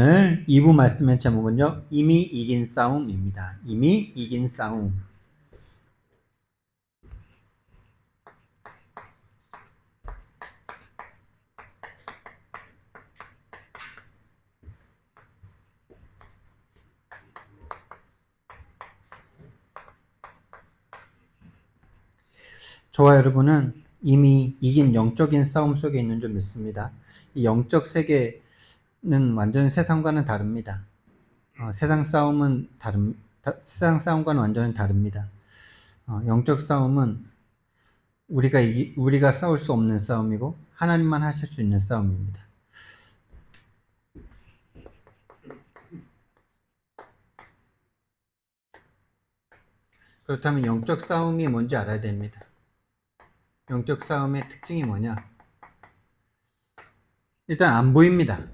오늘 2부 말씀의 제목은요, 이미 이긴 싸움입니다. 이미 이긴 싸움. 저와 여러분은 이미 이긴 영적인 싸움 속에 있는 줄 믿습니다. 이 영적 세계는 완전히 세상과는 다릅니다. 세상 싸움과는 완전히 다릅니다. 영적 싸움은 우리가 싸울 수 없는 싸움이고 하나님만 하실 수 있는 싸움입니다. 그렇다면 영적 싸움이 뭔지 알아야 됩니다. 영적 싸움의 특징이 뭐냐? 일단 안 보입니다.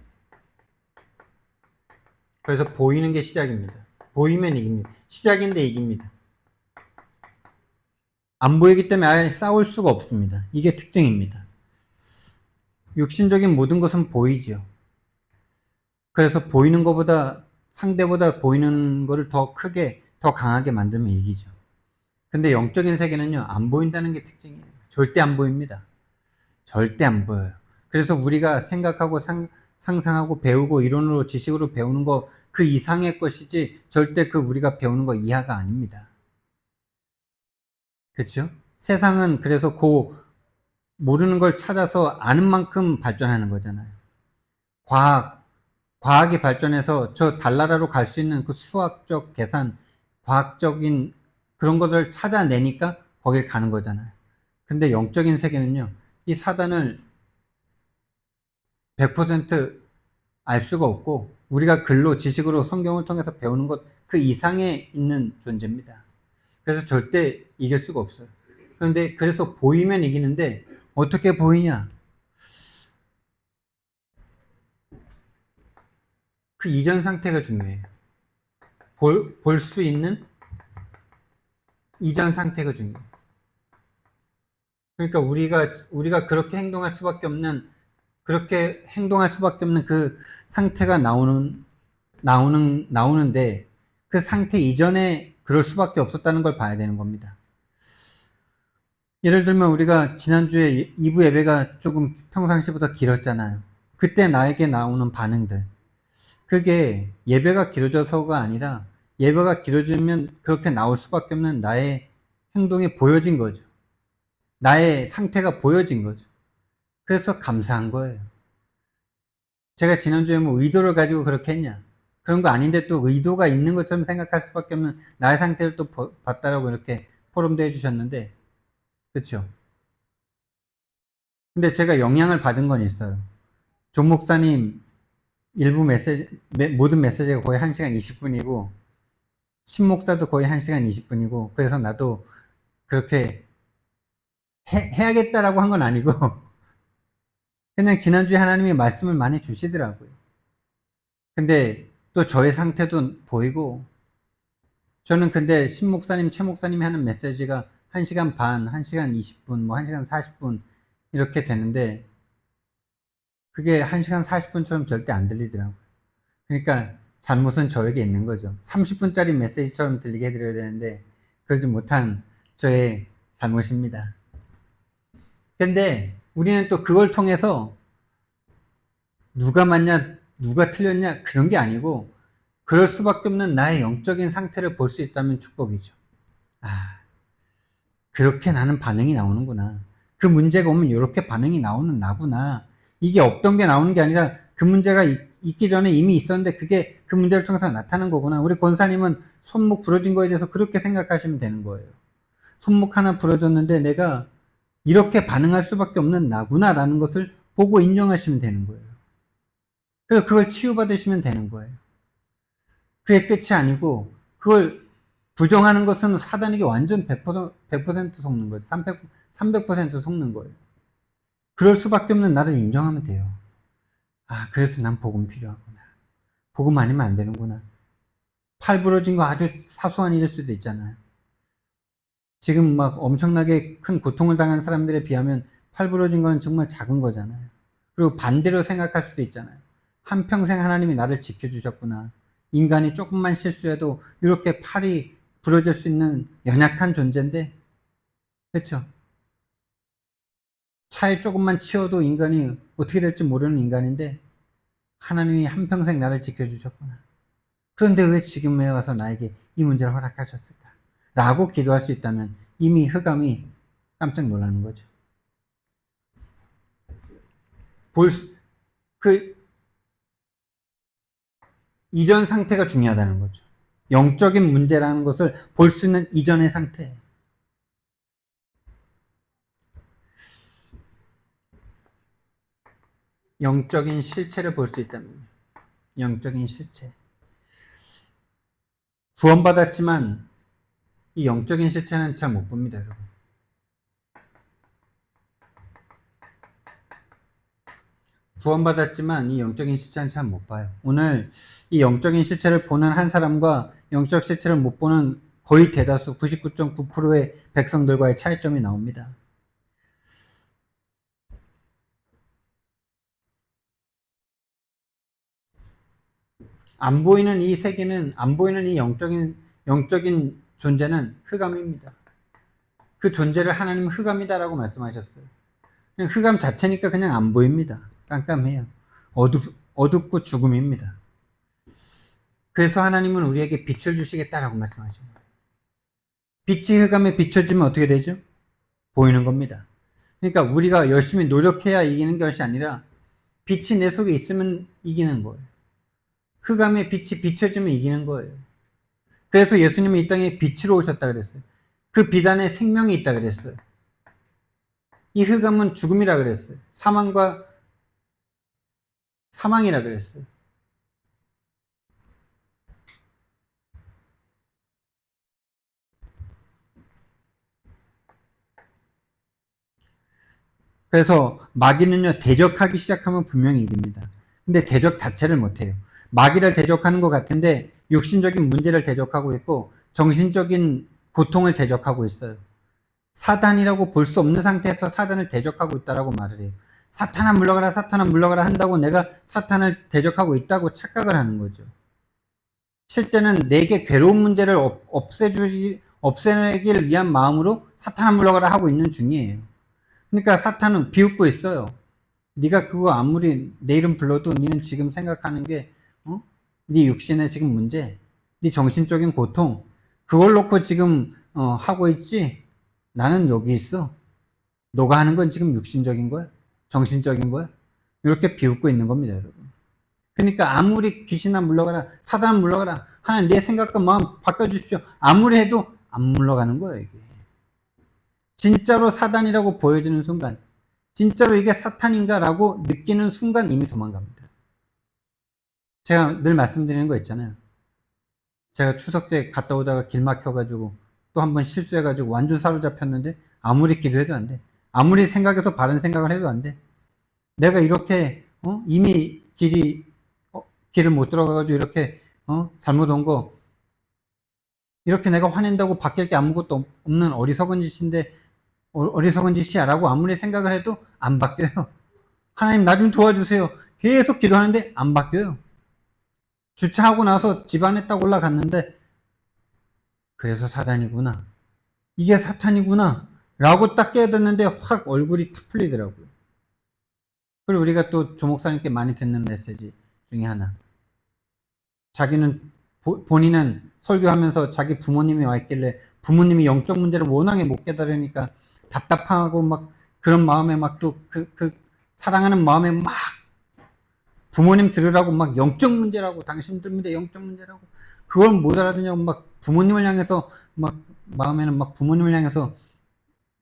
그래서 보이는 게 시작입니다. 보이면 이깁니다. 시작인데 이깁니다. 안 보이기 때문에 아예 싸울 수가 없습니다. 이게 특징입니다. 육신적인 모든 것은 보이지요. 그래서 보이는 것보다 상대보다 보이는 것을 더 크게, 더 강하게 만들면 이기죠. 근데 영적인 세계는요, 안 보인다는 게 특징이에요. 절대 안 보입니다. 절대 안 보여요. 그래서 우리가 생각하고 상상하고 배우고 이론으로 지식으로 배우는 거 그 이상의 것이지 절대 그 우리가 배우는 거 이하가 아닙니다. 그렇죠? 세상은 그래서 모르는 걸 찾아서 아는 만큼 발전하는 거잖아요. 과학이 발전해서 저 달나라로 갈 수 있는 그 수학적 계산, 과학적인 그런 것을 찾아내니까 거길 가는 거잖아요. 근데 영적인 세계는요, 이 사단을 100% 알 수가 없고, 우리가 글로, 지식으로 성경을 통해서 배우는 것 그 이상에 있는 존재입니다. 그래서 절대 이길 수가 없어요. 그런데 그래서 보이면 이기는데, 어떻게 보이냐? 그 이전 상태가 중요해요. 볼 수 있는 이전 상태가 중요해요. 그러니까 우리가 그렇게 행동할 수밖에 없는 그 상태가 나오는데 그 상태 이전에 그럴 수밖에 없었다는 걸 봐야 되는 겁니다. 예를 들면 우리가 지난주에 2부 예배가 조금 평상시보다 길었잖아요. 그때 나에게 나오는 반응들. 그게 예배가 길어져서가 아니라 예배가 길어지면 그렇게 나올 수밖에 없는 나의 행동이 보여진 거죠. 나의 상태가 보여진 거죠. 그래서 감사한 거예요. 제가 지난주에 뭐 의도를 가지고 그렇게 했냐? 그런 거 아닌데 또 의도가 있는 것처럼 생각할 수밖에 없는 나의 상태를 또 봤다라고 이렇게 포럼도 해주셨는데, 그렇죠? 근데 제가 영향을 받은 건 있어요. 존 목사님 모든 메시지가 거의 1시간 20분이고, 신 목사도 거의 1시간 20분이고, 그래서 나도 그렇게 해야겠다라고 한 건 아니고, 그냥 지난주에 하나님이 말씀을 많이 주시더라고요. 근데 또 저의 상태도 보이고, 저는 근데 신 목사님, 최 목사님이 하는 메시지가 1시간 반, 1시간 20분, 뭐 1시간 40분 이렇게 되는데 그게 1시간 40분처럼 절대 안 들리더라고요. 그러니까 잘못은 저에게 있는 거죠. 30분짜리 메시지처럼 들리게 해드려야 되는데 그러지 못한 저의 잘못입니다. 근데 우리는 또 그걸 통해서 누가 맞냐, 누가 틀렸냐 그런 게 아니고 그럴 수밖에 없는 나의 영적인 상태를 볼 수 있다면 축복이죠. 그렇게 나는 반응이 나오는구나. 그 문제가 오면 이렇게 반응이 나오는 나구나. 이게 없던 게 나오는 게 아니라 그 문제가 있기 전에 이미 있었는데 그게 그 문제를 통해서 나타난 거구나. 우리 권사님은 손목 부러진 거에 대해서 그렇게 생각하시면 되는 거예요. 손목 하나 부러졌는데 내가 이렇게 반응할 수밖에 없는 나구나라는 것을 보고 인정하시면 되는 거예요. 그래서 그걸 치유받으시면 되는 거예요. 그게 끝이 아니고 그걸 부정하는 것은 사단에게 완전 100% 속는 거죠. 300% 속는 거예요. 그럴 수밖에 없는 나를 인정하면 돼요. 그래서 난 복음 필요하구나. 복음 아니면 안 되는구나. 팔 부러진 거 아주 사소한 일일 수도 있잖아요. 지금 막 엄청나게 큰 고통을 당한 사람들에 비하면 팔 부러진 거는 정말 작은 거잖아요. 그리고 반대로 생각할 수도 있잖아요. 한평생 하나님이 나를 지켜주셨구나. 인간이 조금만 실수해도 이렇게 팔이 부러질 수 있는 연약한 존재인데, 그렇죠? 차에 조금만 치여도 인간이 어떻게 될지 모르는 인간인데 하나님이 한평생 나를 지켜주셨구나. 그런데 왜 지금에 와서 나에게 이 문제를 허락하셨을까? 라고 기도할 수 있다면 이미 흑암이 깜짝 놀라는 거죠. 그 이전 상태가 중요하다는 거죠. 영적인 문제라는 것을 볼 수 있는 이전의 상태. 영적인 실체를 볼 수 있다면, 영적인 실체. 구원받았지만 이 영적인 실체는 잘 못 봅니다, 여러분. 구원받았지만 이 영적인 실체는 잘 못 봐요. 오늘 이 영적인 실체를 보는 한 사람과 영적 실체를 못 보는 거의 대다수 99.9%의 백성들과의 차이점이 나옵니다. 안 보이는 이 세계는, 안 보이는 이 영적인 존재는 흑암입니다. 그 존재를 하나님은 흑암이다라고 말씀하셨어요. 그냥 흑암 자체니까 그냥 안 보입니다. 깜깜해요. 어둡고 죽음입니다. 그래서 하나님은 우리에게 빛을 주시겠다라고 말씀하십니다. 빛이 흑암에 비춰지면 어떻게 되죠? 보이는 겁니다. 그러니까 우리가 열심히 노력해야 이기는 것이 아니라 빛이 내 속에 있으면 이기는 거예요. 흑암에 빛이 비춰지면 이기는 거예요. 그래서 예수님은 이 땅에 빛으로 오셨다 그랬어요. 그 빛 안에 생명이 있다 그랬어요. 이 흑암은 죽음이라 그랬어요. 사망이라 그랬어요. 그래서 마귀는요, 대적하기 시작하면 분명히 이깁니다. 근데 대적 자체를 못해요. 마귀를 대적하는 것 같은데 육신적인 문제를 대적하고 있고 정신적인 고통을 대적하고 있어요. 사단이라고 볼 수 없는 상태에서 사단을 대적하고 있다라고 말을 해요. 사탄아 물러가라, 사탄아 물러가라 한다고 내가 사탄을 대적하고 있다고 착각을 하는 거죠. 실제는 내게 괴로운 문제를 없애내기를 위한 마음으로 사탄아 물러가라 하고 있는 중이에요. 그러니까 사탄은 비웃고 있어요. 네가 그거 아무리 내 이름 불러도 네는 지금 생각하는 게 네 육신의 지금 문제, 네 정신적인 고통, 그걸 놓고 지금 하고 있지. 나는 여기 있어. 너가 하는 건 지금 육신적인 거야? 정신적인 거야? 이렇게 비웃고 있는 겁니다, 여러분. 그러니까 아무리 귀신아 물러가라, 사단아 물러가라, 하나님 내 생각과 마음 바꿔주십시오. 아무리 해도 안 물러가는 거예요, 이게. 진짜로 사단이라고 보여지는 순간, 진짜로 이게 사탄인가라고 느끼는 순간 이미 도망갑니다. 제가 늘 말씀드리는 거 있잖아요. 제가 추석 때 갔다 오다가 길 막혀가지고 또 한 번 실수해가지고 완전 사로잡혔는데 아무리 기도해도 안 돼. 아무리 생각해서 바른 생각을 해도 안 돼. 내가 이렇게 이미 길을 못 들어가가지고 이렇게 잘못 온 거 이렇게 내가 화낸다고 바뀔 게 아무것도 없는 어리석은 짓인데 어리석은 짓이야라고 아무리 생각을 해도 안 바뀌어요. 하나님 나 좀 도와주세요. 계속 기도하는데 안 바뀌어요. 주차하고 나서 집 안에 딱 올라갔는데 그래서 사단이구나. 이게 사탄이구나. 라고 딱 깨닫는데 확 얼굴이 탁 풀리더라고요. 그리고 우리가 또 조 목사님께 많이 듣는 메시지 중에 하나. 자기는 본인은 설교하면서 자기 부모님이 와 있길래 부모님이 영적 문제를 워낙에 못 깨달으니까 답답하고 막 그런 마음에 막 또 그 사랑하는 마음에 막 부모님 들으라고 막 영적 문제라고 당신들 문제 영적 문제라고 그걸 못 알아듣냐고 막 부모님을 향해서 막 마음에는 막 부모님을 향해서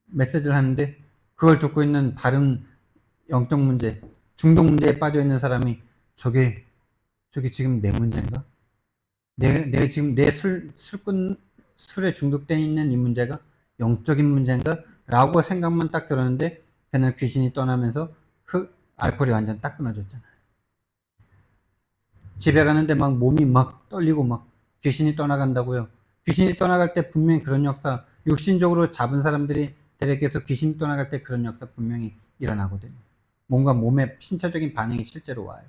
메시지를 하는데 그걸 듣고 있는 다른 영적 문제 중독 문제에 빠져 있는 사람이 저게 지금 내 문제인가? 내가 지금 술에 중독되어 있는 이 문제가 영적인 문제인가? 라고 생각만 딱 들었는데 그날 귀신이 떠나면서 알코올이 완전 딱 끊어졌잖아요. 집에 가는데 막 몸이 막 떨리고 막 귀신이 떠나간다고요. 귀신이 떠나갈 때 분명히 그런 역사, 육신적으로 잡은 사람들에게서 귀신이 떠나갈 때 그런 역사 분명히 일어나거든요. 뭔가 몸에 신체적인 반응이 실제로 와요.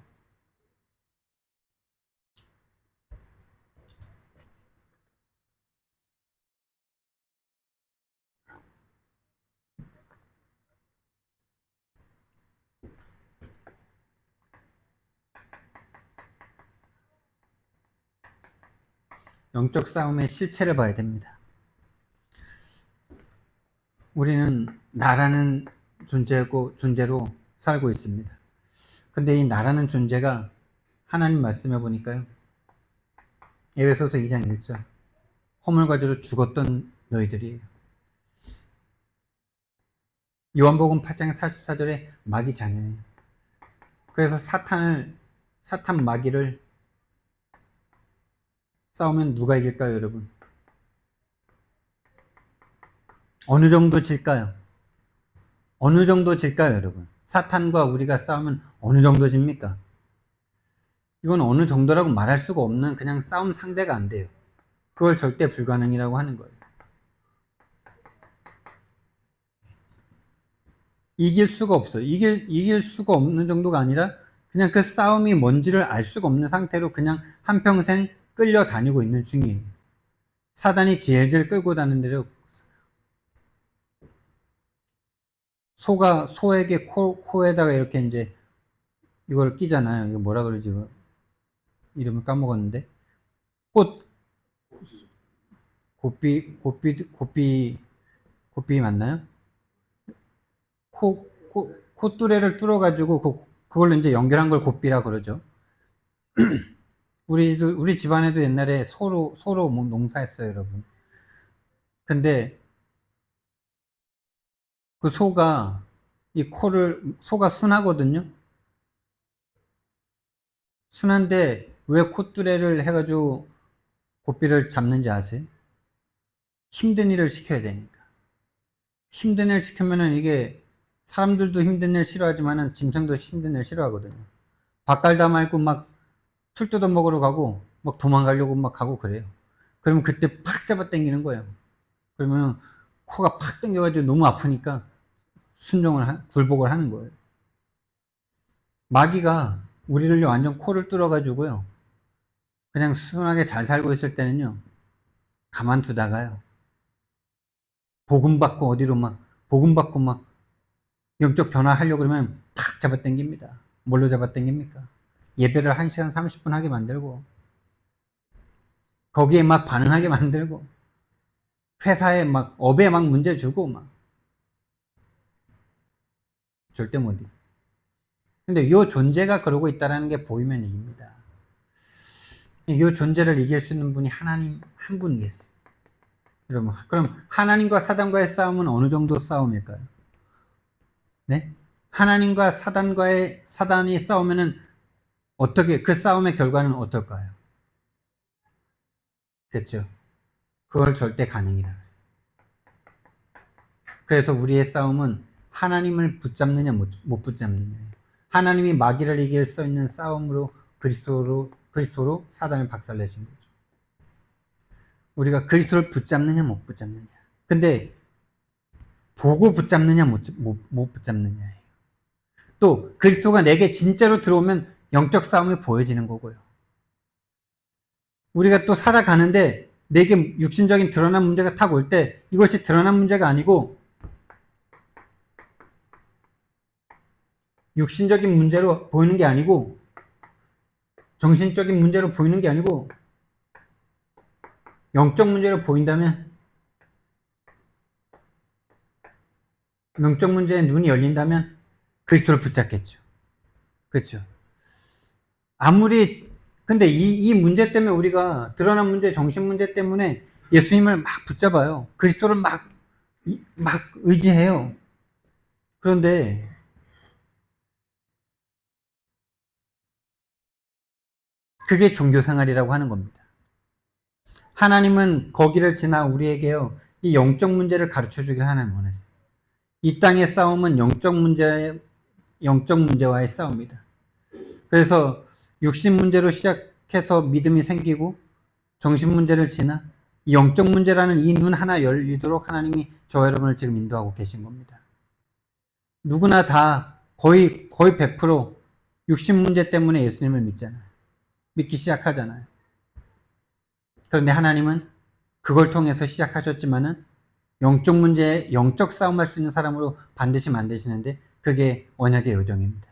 영적 싸움의 실체를 봐야 됩니다. 우리는 나라는 존재로 살고 있습니다. 근데 이 나라는 존재가 하나님 말씀해 보니까요. 에베소서 2장 1절. 허물 가지로 죽었던 너희들이에요. 요한복음 8장 44절에 마귀 자녀예요. 그래서 사탄 마귀를 싸우면 누가 이길까요, 여러분? 어느 정도 질까요? 어느 정도 질까요, 여러분? 사탄과 우리가 싸우면 어느 정도 집니까? 이건 어느 정도라고 말할 수가 없는 그냥 싸움 상대가 안 돼요. 그걸 절대 불가능이라고 하는 거예요. 이길 수가 없어요. 이길 수가 없는 정도가 아니라 그냥 그 싸움이 뭔지를 알 수가 없는 상태로 그냥 한평생 끌려다니고 있는 중이에요. 사단이 질질 끌고 다니는 대로 소에게 코에다가 이렇게 이제 이걸 끼잖아요. 이거 뭐라 그러지? 이거 이름을 까먹었는데. 고삐 맞나요? 콧뚜레를 뚫어가지고 그걸로 이제 연결한 걸 고삐라 그러죠. 우리 집안에도 옛날에 소로 농사했어요, 여러분. 근데 그 소가 소가 순하거든요. 순한데 왜 콧뚜레를 해가지고 고삐를 잡는지 아세요? 힘든 일을 시켜야 되니까. 힘든 일 시키면은 이게 사람들도 힘든 일 싫어하지만은 짐승도 힘든 일 싫어하거든요. 밥 갈다 말고 막 풀 뜯어 먹으러 가고 막 도망가려고 막 가고 그래요. 그러면 그때 팍 잡아 당기는 거예요. 그러면 코가 팍 당겨가지고 너무 아프니까 굴복을 하는 거예요. 마귀가 우리를 완전 코를 뚫어가지고요. 그냥 순하게 잘 살고 있을 때는요. 가만두다가요. 복음 받고 막 영적 변화하려고 그러면 팍 잡아 당깁니다. 뭘로 잡아 당깁니까? 예배를 1시간 30분 하게 만들고 거기에 막 반응하게 만들고 회사에 막 업에 막 문제 주고 막 절대 못 이겨. 근데 이 존재가 그러고 있다는 게 보이면 이깁니다. 이 존재를 이길 수 있는 분이 하나님 한 분 계세요. 여러분, 그럼 하나님과 사단과의 싸움은 어느 정도 싸움일까요? 네? 하나님과 사단이 싸우면은 어떻게 그 싸움의 결과는 어떨까요? 그렇죠? 그걸 절대 가능이라. 그래서 우리의 싸움은 하나님을 붙잡느냐 못 붙잡느냐. 하나님이 마귀를 이길 수 있는 싸움으로 그리스도로 사단을 박살내신 거죠. 우리가 그리스도를 붙잡느냐 못 붙잡느냐. 근데 보고 붙잡느냐 못 붙잡느냐예요. 또 그리스도가 내게 진짜로 들어오면 영적 싸움이 보여지는 거고요. 우리가 또 살아가는데 내게 육신적인 드러난 문제가 탁 올 때 이것이 드러난 문제가 아니고 육신적인 문제로 보이는 게 아니고 정신적인 문제로 보이는 게 아니고 영적 문제로 보인다면 영적 문제에 눈이 열린다면 그리스도를 붙잡겠죠. 그렇죠. 근데 이 문제 때문에 우리가 드러난 문제, 정신 문제 때문에 예수님을 막 붙잡아요. 그리스도를 막 의지해요. 그런데 그게 종교생활이라고 하는 겁니다. 하나님은 거기를 지나 우리에게요, 이 영적 문제를 가르쳐 주길 하나님 원하세요. 이 땅의 싸움은 영적 문제와의 싸움이다. 그래서 육신 문제로 시작해서 믿음이 생기고 정신 문제를 지나 영적 문제라는 이 눈 하나 열리도록 하나님이 저 여러분을 지금 인도하고 계신 겁니다. 누구나 다 거의 100% 육신 문제 때문에 예수님을 믿잖아요. 믿기 시작하잖아요. 그런데 하나님은 그걸 통해서 시작하셨지만은 영적 문제에 영적 싸움할 수 있는 사람으로 반드시 만드시는데 그게 언약의 요정입니다.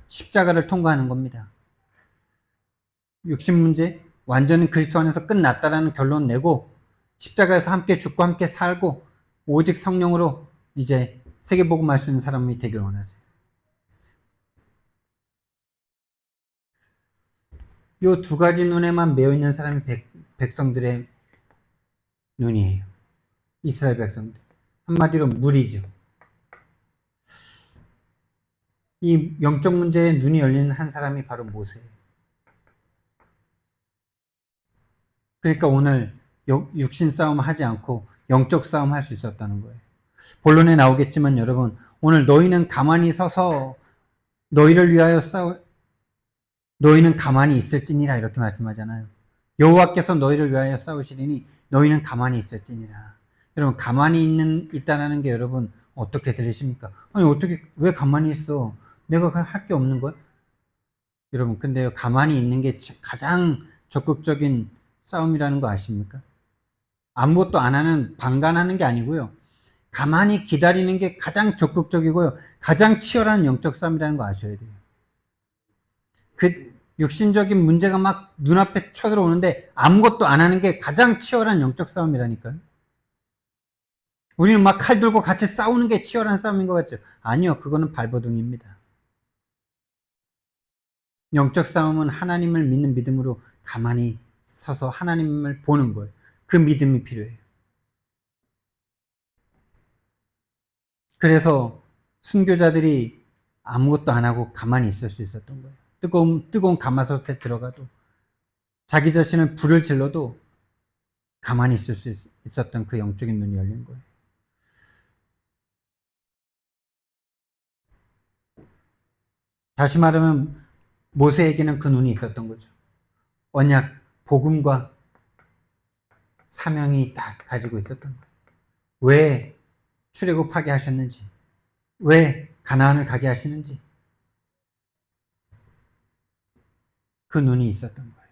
십자가를 통과하는 겁니다. 육신 문제, 완전히 그리스도 안에서 끝났다라는 결론 내고 십자가에서 함께 죽고 함께 살고 오직 성령으로 이제 세계복음 할 수 있는 사람이 되길 원하세요. 이 두 가지 눈에만 매여 있는 사람이 백성들의 눈이에요. 이스라엘 백성들. 한마디로 무리죠. 이 영적 문제에 눈이 열린 한 사람이 바로 모세예요. 그러니까 오늘 육신 싸움 하지 않고 영적 싸움 할 수 있었다는 거예요. 본론에 나오겠지만 여러분, 오늘 너희는 가만히 서서 너희를 위하여 너희는 가만히 있을지니라 이렇게 말씀하잖아요. 여호와께서 너희를 위하여 싸우시리니 너희는 가만히 있을지니라. 여러분, 가만히 있다라는 게 여러분 어떻게 들리십니까? 아니, 왜 가만히 있어? 내가 그냥 할 게 없는 거야? 여러분, 근데요, 가만히 있는 게 가장 적극적인 싸움이라는 거 아십니까? 아무것도 안 하는, 방관하는 게 아니고요. 가만히 기다리는 게 가장 적극적이고요. 가장 치열한 영적 싸움이라는 거 아셔야 돼요. 그 육신적인 문제가 막 눈앞에 쳐들어오는데 아무것도 안 하는 게 가장 치열한 영적 싸움이라니까요. 우리는 막 칼 들고 같이 싸우는 게 치열한 싸움인 것 같죠? 아니요, 그거는 발버둥입니다. 영적 싸움은 하나님을 믿는 믿음으로 가만히 서서 하나님을 보는 거예요. 그 믿음이 필요해요. 그래서 순교자들이 아무것도 안 하고 가만히 있을 수 있었던 거예요. 뜨거운 가마솥에 들어가도 자기 자신을 불을 질러도 가만히 있을 수 있었던 그 영적인 눈이 열린 거예요. 다시 말하면 모세에게는 그 눈이 있었던 거죠. 언약, 복음과 사명이 딱 가지고 있었던 거예요. 왜 출애굽하게 하셨는지, 왜 가나안을 가게 하시는지 그 눈이 있었던 거예요.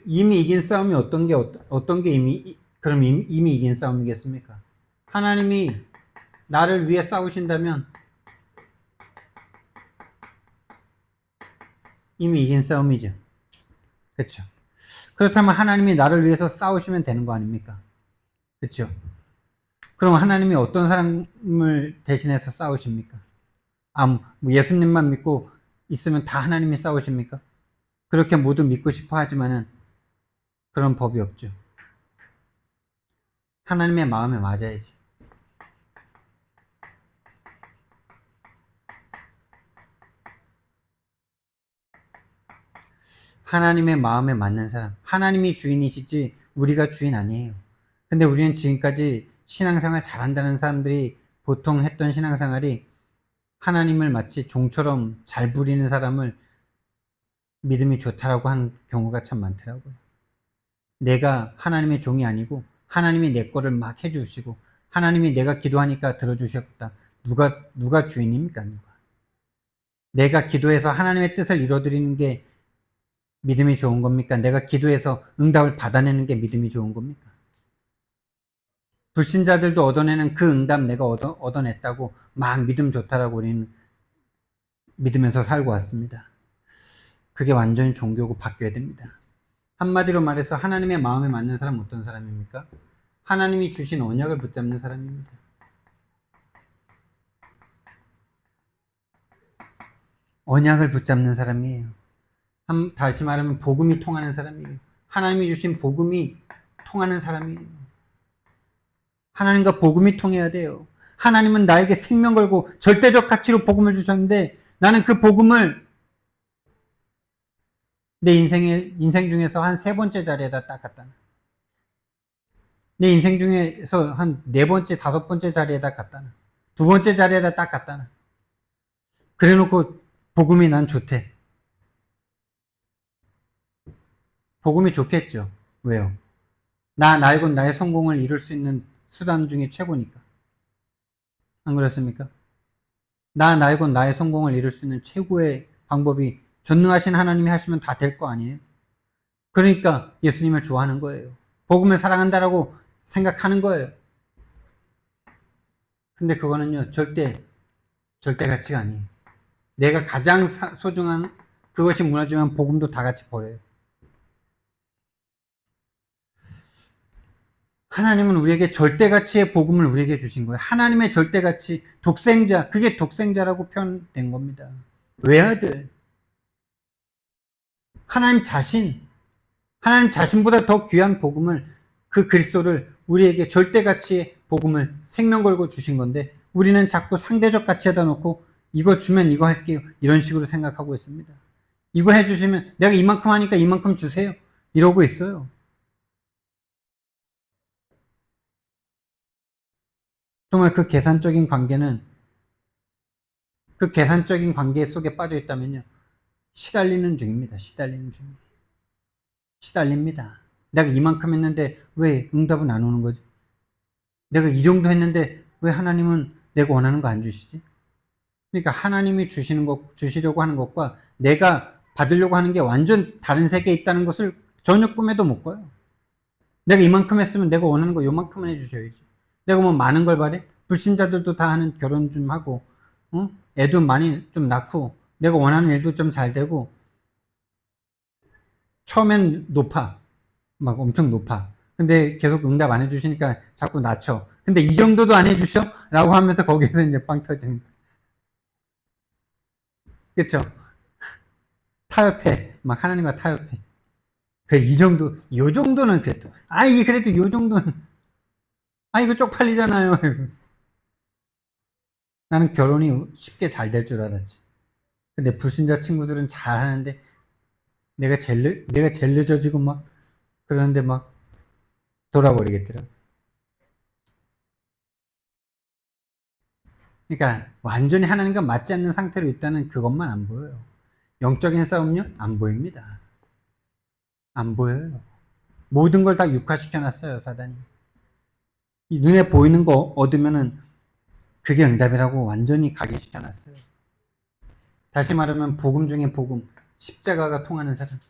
이미 이긴 싸움이 어떤 게 이미 이긴 싸움이겠습니까? 하나님이 나를 위해 싸우신다면 이미 이긴 싸움이죠. 그렇죠? 그렇다면 하나님이 나를 위해서 싸우시면 되는 거 아닙니까? 그렇죠? 그럼 하나님이 어떤 사람을 대신해서 싸우십니까? 예수님만 믿고 있으면 다 하나님이 싸우십니까? 그렇게 모두 믿고 싶어 하지만은 그런 법이 없죠. 하나님의 마음에 맞아야지. 하나님의 마음에 맞는 사람. 하나님이 주인이시지 우리가 주인 아니에요. 근데 우리는 지금까지 신앙생활 잘한다는 사람들이 보통 했던 신앙생활이 하나님을 마치 종처럼 잘 부리는 사람을 믿음이 좋다라고 한 경우가 참 많더라고요. 내가 하나님의 종이 아니고 하나님이 내 거를 막 해주시고 하나님이 내가 기도하니까 들어주셨다. 누가 주인입니까? 누가? 내가 기도해서 하나님의 뜻을 이뤄드리는 게 믿음이 좋은 겁니까? 내가 기도해서 응답을 받아내는 게 믿음이 좋은 겁니까? 불신자들도 얻어내는 그 응답 내가 얻어냈다고 막 믿음 좋다라고 우리는 믿으면서 살고 왔습니다. 그게 완전히 종교고 바뀌어야 됩니다. 한마디로 말해서 하나님의 마음에 맞는 사람은 어떤 사람입니까? 하나님이 주신 언약을 붙잡는 사람입니다. 언약을 붙잡는 사람이에요. 다시 말하면 복음이 통하는 사람이에요. 하나님이 주신 복음이 통하는 사람이에요. 하나님과 복음이 통해야 돼요. 하나님은 나에게 생명 걸고 절대적 가치로 복음을 주셨는데 나는 그 복음을 내 인생 중에서 한 3번째 자리에다 딱 갖다 놔. 내 인생 중에서 한 4번째, 5번째 자리에다 갖다 놔. 2번째 자리에다 딱 갖다 놔. 그래 놓고 복음이 난 좋대. 복음이 좋겠죠. 왜요? 나 말고 나의 성공을 이룰 수 있는 수단 중에 최고니까. 안 그렇습니까? 나 말고 나의 성공을 이룰 수 있는 최고의 방법이 전능하신 하나님이 하시면 다 될 거 아니에요? 그러니까 예수님을 좋아하는 거예요. 복음을 사랑한다라고 생각하는 거예요. 근데 그거는요, 절대 가치가 아니에요. 내가 가장 소중한 그것이 무너지면 복음도 다 같이 버려요. 하나님은 우리에게 절대가치의 복음을 우리에게 주신 거예요. 하나님의 절대가치, 독생자, 그게 독생자라고 표현된 겁니다. 외아들, 하나님 자신보다 더 귀한 복음을, 그 그리스도를 우리에게 절대가치의 복음을 생명 걸고 주신 건데, 우리는 자꾸 상대적 가치에다 놓고 이거 주면 이거 할게요, 이런 식으로 생각하고 있습니다. 이거 해주시면 내가 이만큼 하니까 이만큼 주세요, 이러고 있어요. 정말 그 계산적인 관계 속에 빠져 있다면요, 시달리는 중입니다. 시달립니다. 내가 이만큼 했는데 왜 응답은 안 오는 거지? 내가 이 정도 했는데 왜 하나님은 내가 원하는 거 안 주시지? 그러니까 하나님이 주시려고 하는 것과 내가 받으려고 하는 게 완전 다른 세계에 있다는 것을 전혀 꿈에도 못 꿔요. 내가 이만큼 했으면 내가 원하는 거 요만큼은 해주셔야지. 내가 뭐 많은 걸 바래? 불신자들도 다 하는 결혼 좀 하고, 애도 많이 좀 낳고, 내가 원하는 일도 좀 잘 되고, 처음엔 높아. 막 엄청 높아. 근데 계속 응답 안 해주시니까 자꾸 낮춰. 근데 이 정도도 안 해주셔? 라고 하면서 거기에서 이제 빵 터지는 거야. 그쵸? 타협해. 막 하나님과 타협해. 요 정도는 그래도. 이게 그래도 요 정도는. 이거 쪽팔리잖아요. 나는 결혼이 쉽게 잘 될 줄 알았지. 근데 불신자 친구들은 잘 하는데, 내가 제일 늦어지고 막, 그러는데 막, 돌아버리겠더라. 그러니까, 완전히 하나님과 맞지 않는 상태로 있다는 그것만 안 보여요. 영적인 싸움요? 안 보입니다. 안 보여요. 모든 걸 다 육화시켜놨어요, 사단이. 눈에 보이는 거 얻으면은 그게 응답이라고 완전히 각인시켜놨어요. 다시 말하면 복음 중에 복음, 십자가가 통하는 사람,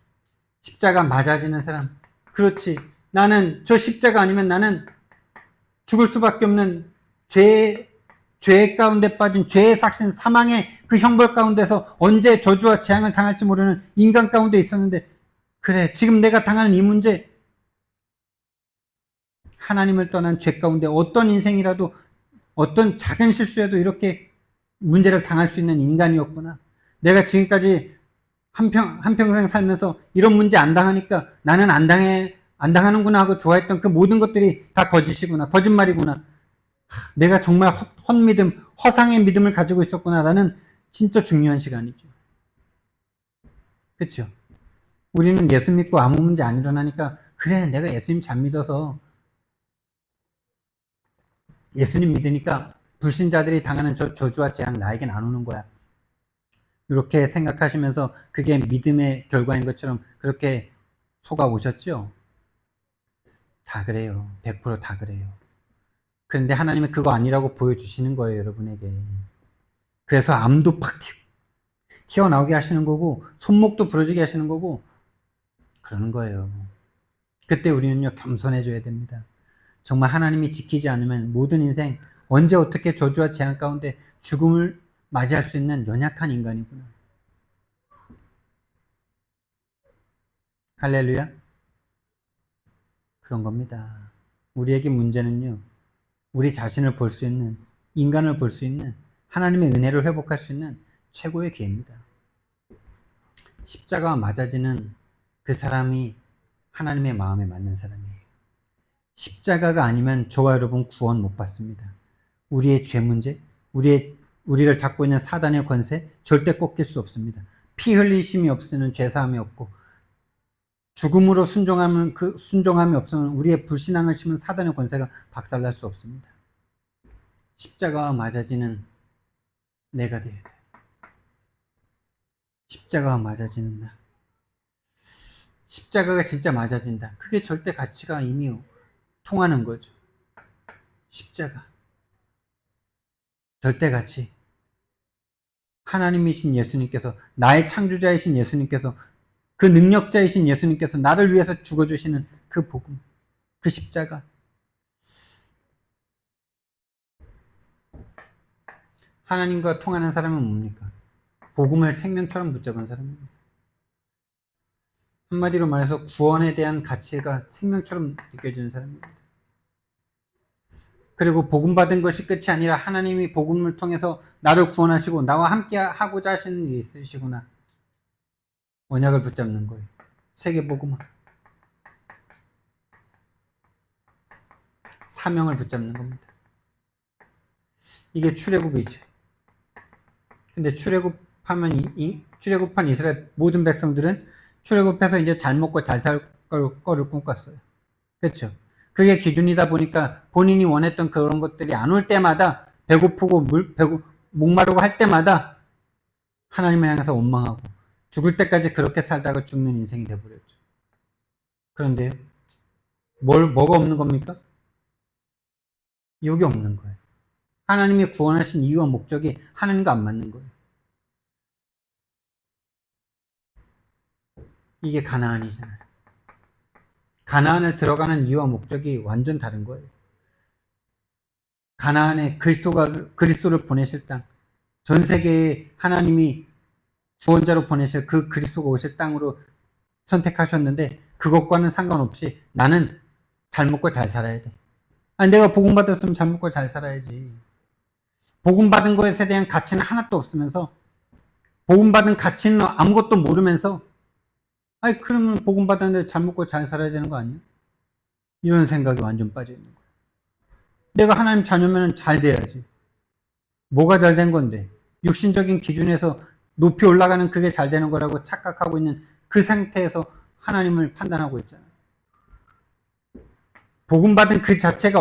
십자가 맞아지는 사람. 그렇지. 나는 저 십자가 아니면 나는 죽을 수밖에 없는 죄 가운데 빠진 죄의 삭신 사망의 그 형벌 가운데서 언제 저주와 재앙을 당할지 모르는 인간 가운데 있었는데, 그래, 지금 내가 당하는 이 문제, 하나님을 떠난 죄 가운데 어떤 인생이라도 어떤 작은 실수에도 이렇게 문제를 당할 수 있는 인간이었구나. 내가 지금까지 한평생 살면서 이런 문제 안 당하니까 나는 안 당하는구나 하고 좋아했던 그 모든 것들이 다 거짓이구나. 거짓말이구나. 내가 정말 헛믿음, 허상의 믿음을 가지고 있었구나라는 진짜 중요한 시간이죠. 그렇죠? 우리는 예수 믿고 아무 문제 안 일어나니까, 그래, 내가 예수님 잘 믿어서 예수님 믿으니까 불신자들이 당하는 저 저주와 재앙 나에겐 안 오는 거야. 이렇게 생각하시면서 그게 믿음의 결과인 것처럼 그렇게 속아 오셨죠? 다 그래요. 100%다 그래요. 그런데 하나님은 그거 아니라고 보여주시는 거예요, 여러분에게. 그래서 암도 팍 튀어나오게 하시는 거고, 손목도 부러지게 하시는 거고, 그러는 거예요. 그때 우리는요, 겸손해져야 됩니다. 정말 하나님이 지키지 않으면 모든 인생, 언제 어떻게 저주와 재앙 가운데 죽음을 맞이할 수 있는 연약한 인간이구나. 할렐루야? 그런 겁니다. 우리에게 문제는요, 우리 자신을 볼 수 있는, 인간을 볼 수 있는, 하나님의 은혜를 회복할 수 있는 최고의 기회입니다. 십자가와 맞아지는 그 사람이 하나님의 마음에 맞는 사람이에요. 십자가가 아니면 저와 여러분 구원 못 받습니다. 우리의 죄 문제, 우리를 잡고 있는 사단의 권세 절대 꺾일 수 없습니다. 피 흘리심이 없으면 죄사함이 없고, 죽음으로 순종함이 없으면 우리의 불신앙을 심은 사단의 권세가 박살날 수 없습니다. 십자가와 맞아지는 내가 되어야 돼. 십자가와 맞아지는 나. 십자가가 진짜 맞아진다. 그게 절대 가치가 이미 통하는 거죠. 십자가. 절대 가치. 하나님이신 예수님께서, 나의 창조자이신 예수님께서, 그 능력자이신 예수님께서 나를 위해서 죽어주시는 그 복음, 그 십자가. 하나님과 통하는 사람은 뭡니까? 복음을 생명처럼 붙잡은 사람입니다. 한마디로 말해서 구원에 대한 가치가 생명처럼 느껴지는 사람입니다. 그리고 복음 받은 것이 끝이 아니라 하나님이 복음을 통해서 나를 구원하시고 나와 함께 하고자 하시는 일이 있으시구나. 언약을 붙잡는 거예요. 세계복음은 사명을 붙잡는 겁니다. 이게 출애굽이죠. 근데 출애굽한 이스라엘 모든 백성들은 출애굽해서 이제 잘 먹고 잘 살 거를 꿈꿨어요. 그렇죠? 그게 기준이다 보니까 본인이 원했던 그런 것들이 안 올 때마다 배고프고 목마르고 할 때마다 하나님을 향해서 원망하고 죽을 때까지 그렇게 살다가 죽는 인생이 돼버렸죠. 그런데 뭐가 없는 겁니까? 이게 없는 거예요. 하나님이 구원하신 이유와 목적이 하나님과 안 맞는 거예요. 이게 가나안이잖아요. 가나안을 들어가는 이유와 목적이 완전 다른 거예요. 가나안에 그리스도를 보내실 땅, 전 세계에 하나님이 구원자로 보내실 그 그리스도가 오실 땅으로 선택하셨는데 그것과는 상관없이 나는 잘 먹고 잘 살아야 돼. 아니, 내가 복음 받았으면 잘 먹고 잘 살아야지. 복음 받은 것에 대한 가치는 하나도 없으면서 복음 받은 가치는 아무것도 모르면서 아니 그러면 복음 받았는데 잘 먹고 잘 살아야 되는 거 아니야? 이런 생각이 완전 빠져 있는 거야. 내가 하나님 자녀면 잘 돼야지. 뭐가 잘 된 건데? 육신적인 기준에서 높이 올라가는 그게 잘 되는 거라고 착각하고 있는 그 상태에서 하나님을 판단하고 있잖아. 복음 받은 그 자체가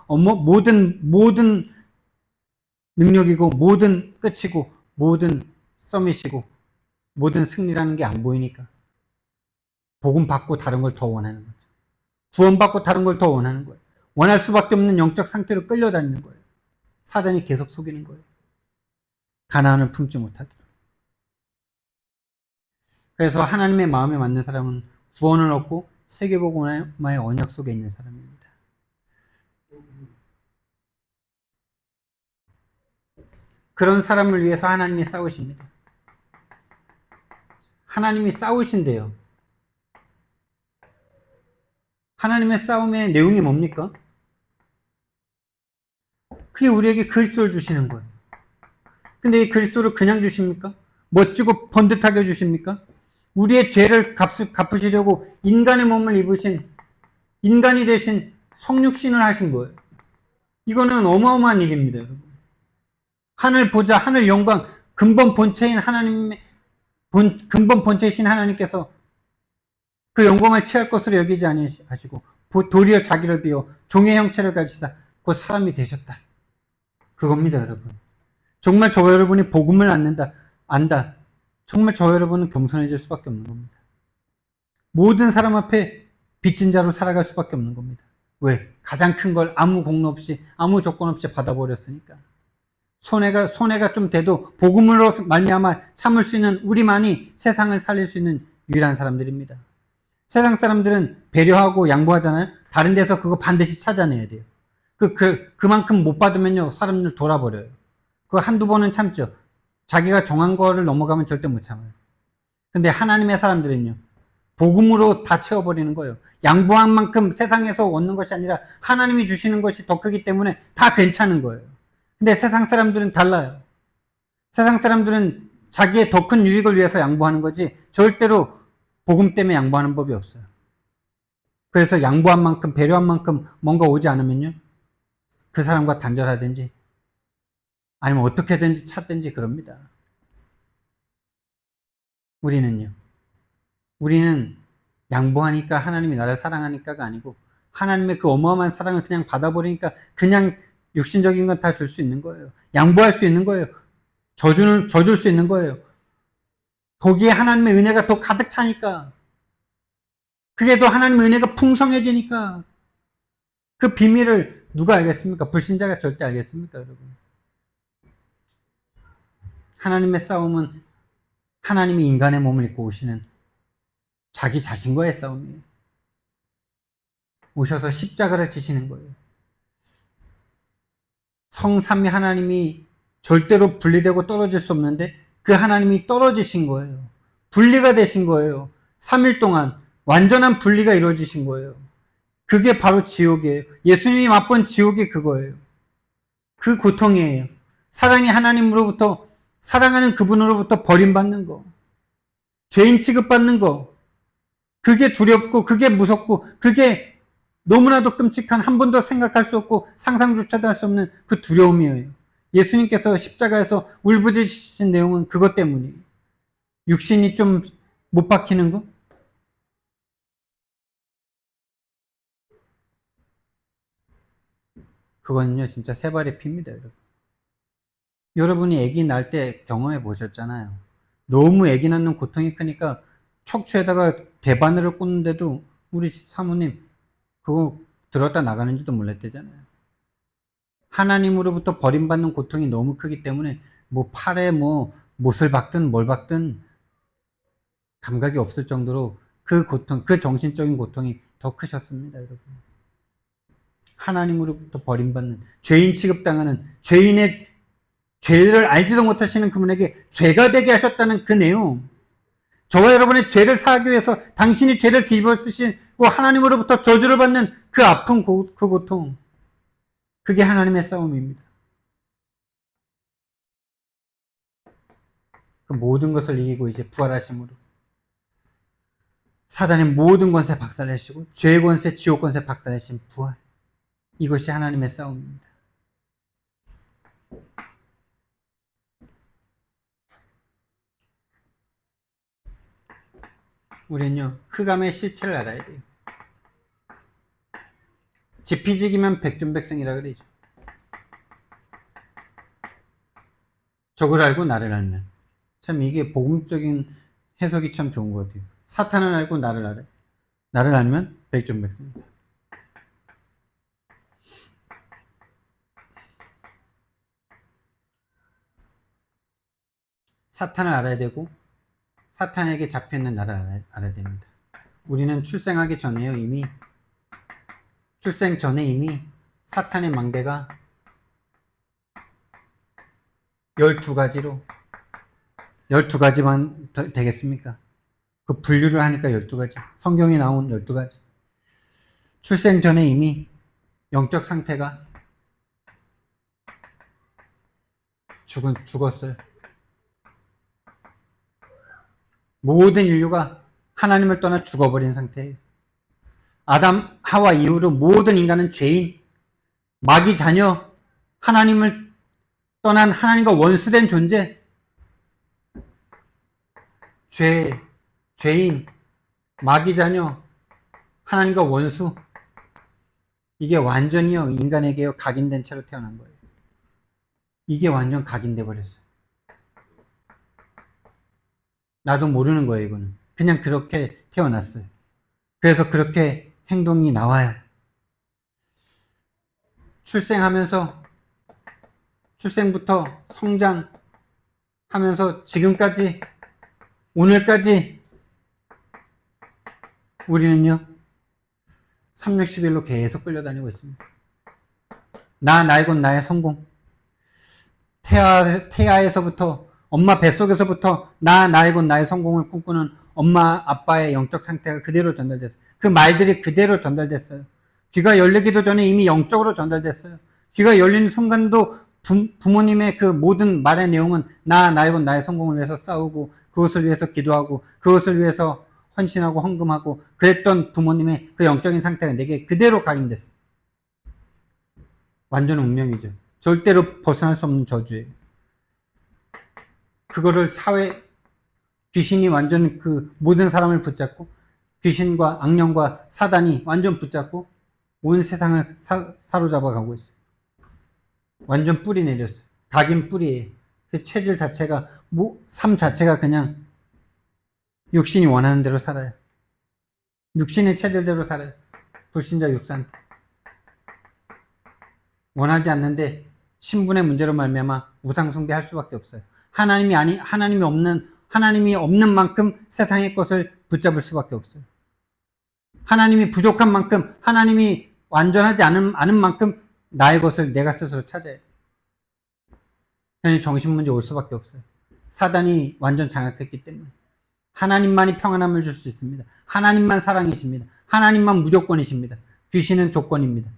모든 능력이고 모든 끝이고 모든 서밋이고 모든 승리라는 게 안 보이니까 복음 받고 다른 걸 더 원하는 거죠. 구원 받고 다른 걸 더 원하는 거예요. 원할 수밖에 없는 영적 상태로 끌려다니는 거예요. 사단이 계속 속이는 거예요. 가나안을 품지 못하기로. 그래서 하나님의 마음에 맞는 사람은 구원을 얻고 세계복음화의 언약 속에 있는 사람입니다. 그런 사람을 위해서 하나님이 싸우십니다. 하나님이 싸우신대요. 하나님의 싸움의 내용이 뭡니까? 그게 우리에게 그리스도를 주시는 거예요. 근데 이 그리스도를 그냥 주십니까? 멋지고 번듯하게 주십니까? 우리의 죄를 갚으시려고 인간의 몸을 입으신, 인간이 되신 성육신을 하신 거예요. 이거는 어마어마한 일입니다, 여러분. 하늘 보좌, 하늘 영광, 근본 본체인 근본 본체이신 하나님께서 그 영광을 취할 것으로 여기지 아니하시고 도리어 자기를 비워 종의 형체를 가지시다 곧 사람이 되셨다. 그겁니다, 여러분. 정말 저와 여러분이 복음을 안다. 정말 저와 여러분은 겸손해질 수밖에 없는 겁니다. 모든 사람 앞에 빚진 자로 살아갈 수밖에 없는 겁니다. 왜? 가장 큰 걸 아무 공로 없이 아무 조건 없이 받아버렸으니까. 손해가 좀 돼도 복음으로 말미암아 참을 수 있는 우리만이 세상을 살릴 수 있는 유일한 사람들입니다. 세상 사람들은 배려하고 양보하잖아요. 다른 데서 그거 반드시 찾아내야 돼요. 그만큼 못 받으면요, 사람들 돌아버려요. 그거 한두 번은 참죠. 자기가 정한 거를 넘어가면 절대 못 참아요. 근데 하나님의 사람들은요, 복음으로 다 채워버리는 거예요. 양보한 만큼 세상에서 얻는 것이 아니라 하나님이 주시는 것이 더 크기 때문에 다 괜찮은 거예요. 근데 세상 사람들은 달라요. 세상 사람들은 자기의 더 큰 유익을 위해서 양보하는 거지 절대로 복음 때문에 양보하는 법이 없어요. 그래서 양보한 만큼, 배려한 만큼 뭔가 오지 않으면요, 그 사람과 단절하든지 아니면 어떻게든지 찾든지 그럽니다. 우리는 양보하니까 하나님이 나를 사랑하니까가 아니고 하나님의 그 어마어마한 사랑을 그냥 받아버리니까 그냥 육신적인 건 다 줄 수 있는 거예요. 양보할 수 있는 거예요. 져줄 수 있는 거예요. 거기에 하나님의 은혜가 더 가득 차니까, 그게 더 하나님의 은혜가 풍성해지니까, 그 비밀을 누가 알겠습니까? 불신자가 절대 알겠습니까, 여러분? 하나님의 싸움은 하나님이 인간의 몸을 입고 오시는 자기 자신과의 싸움이에요. 오셔서 십자가를 지시는 거예요. 성삼위 하나님이 절대로 분리되고 떨어질 수 없는데 그 하나님이 떨어지신 거예요. 분리가 되신 거예요. 3일 동안 완전한 분리가 이루어지신 거예요. 그게 바로 지옥이에요. 예수님이 맛본 지옥이 그거예요. 그 고통이에요. 사랑이 하나님으로부터, 사랑하는 그분으로부터 버림받는 거. 죄인 취급받는 거. 그게 두렵고, 그게 무섭고, 그게 너무나도 끔찍한, 한 번도 생각할 수 없고 상상조차도 할 수 없는 그 두려움이에요. 예수님께서 십자가에서 울부짖으신 내용은 그것 때문이에요. 육신이 좀 못 박히는 거? 그거는요, 진짜 세 발의 피입니다, 여러분. 여러분이 아기 낳을 때 경험해 보셨잖아요. 너무 아기 낳는 고통이 크니까 척추에다가 대바늘을 꽂는데도 우리 사모님 그거 들었다 나가는지도 몰랐대잖아요. 하나님으로부터 버림받는 고통이 너무 크기 때문에 뭐 팔에 뭐 못을 박든 뭘 박든 감각이 없을 정도로 그 고통, 그 정신적인 고통이 더 크셨습니다, 여러분. 하나님으로부터 버림받는, 죄인 취급당하는, 죄인의 죄를 알지도 못하시는 그분에게 죄가 되게 하셨다는 그 내용. 저와 여러분의 죄를 사하기 위해서 당신이 죄를 길어 쓰시고 하나님으로부터 저주를 받는 그 아픈 그 고통. 그게 하나님의 싸움입니다. 그 모든 것을 이기고 이제 부활하심으로 사단의 모든 권세 박살내시고 죄의 권세, 지옥 권세 박살내신 부활. 이것이 하나님의 싸움입니다. 우리는요, 흑암의 실체를 알아야 돼요. 지피지기면 백전백승이라 그러죠. 적을 알고 나를 알면. 참 이게 복음적인 해석이 참 좋은 것 같아요. 사탄을 알고 나를 알아요. 나를 알면 백전백승이다. 사탄을 알아야 되고 사탄에게 잡혀있는 나를 알아야 됩니다. 우리는 출생하기 전에요, 이미 출생 전에 이미 사탄의 망대가 12가지로 12가지만 되겠습니까? 그 분류를 하니까 12가지. 성경에 나온 12가지. 출생 전에 이미 영적 상태가 죽었어요. 모든 인류가 하나님을 떠나 죽어버린 상태예요. 아담, 하와 이후로 모든 인간은 죄인, 마귀 자녀, 하나님을 떠난 하나님과 원수된 존재, 죄인, 마귀 자녀, 하나님과 원수. 이게 완전히요, 인간에게요, 각인된 채로 태어난 거예요. 이게 완전 각인돼 버렸어요. 나도 모르는 거예요, 이거는. 그냥 그렇게 태어났어요. 그래서 그렇게 행동이 나와요. 출생부터 성장하면서 지금까지, 오늘까지 우리는요, 360일로 계속 끌려다니고 있습니다. 나의 곧 나의 성공. 태아에서부터, 엄마 뱃속에서부터 나의 곧 나의 성공을 꿈꾸는 엄마, 아빠의 영적 상태가 그대로 전달됐어요. 그 말들이 그대로 전달됐어요. 귀가 열리기도 전에 이미 영적으로 전달됐어요. 귀가 열리는 순간도 부모님의 그 모든 말의 내용은 나의 곧 나의 성공을 위해서 싸우고, 그것을 위해서 기도하고, 그것을 위해서 헌신하고 헌금하고 그랬던 부모님의 그 영적인 상태가 내게 그대로 각인됐어요. 완전 운명이죠. 절대로 벗어날 수 없는 저주예요. 그거를 귀신이 완전 그 모든 사람을 붙잡고, 귀신과 악령과 사단이 완전 붙잡고 온 세상을 사로잡아 가고 있어요. 완전 뿌리 내렸어요. 각인 뿌리예요. 그 체질 자체가, 삶 자체가 그냥 육신이 원하는 대로 살아요. 육신의 체질대로 살아요. 불신자 육상. 원하지 않는데 신분의 문제로 말미암아 우상 숭배할 수밖에 없어요. 하나님이 없는 만큼 세상의 것을 붙잡을 수밖에 없어요. 하나님이 부족한 만큼, 하나님이 완전하지 않은 만큼 나의 것을 내가 스스로 찾아야 돼. 당연히 정신문제 올 수밖에 없어요. 사단이 완전 장악했기 때문에. 하나님만이 평안함을 줄 수 있습니다. 하나님만 사랑이십니다. 하나님만 무조건이십니다. 귀신은 조건입니다.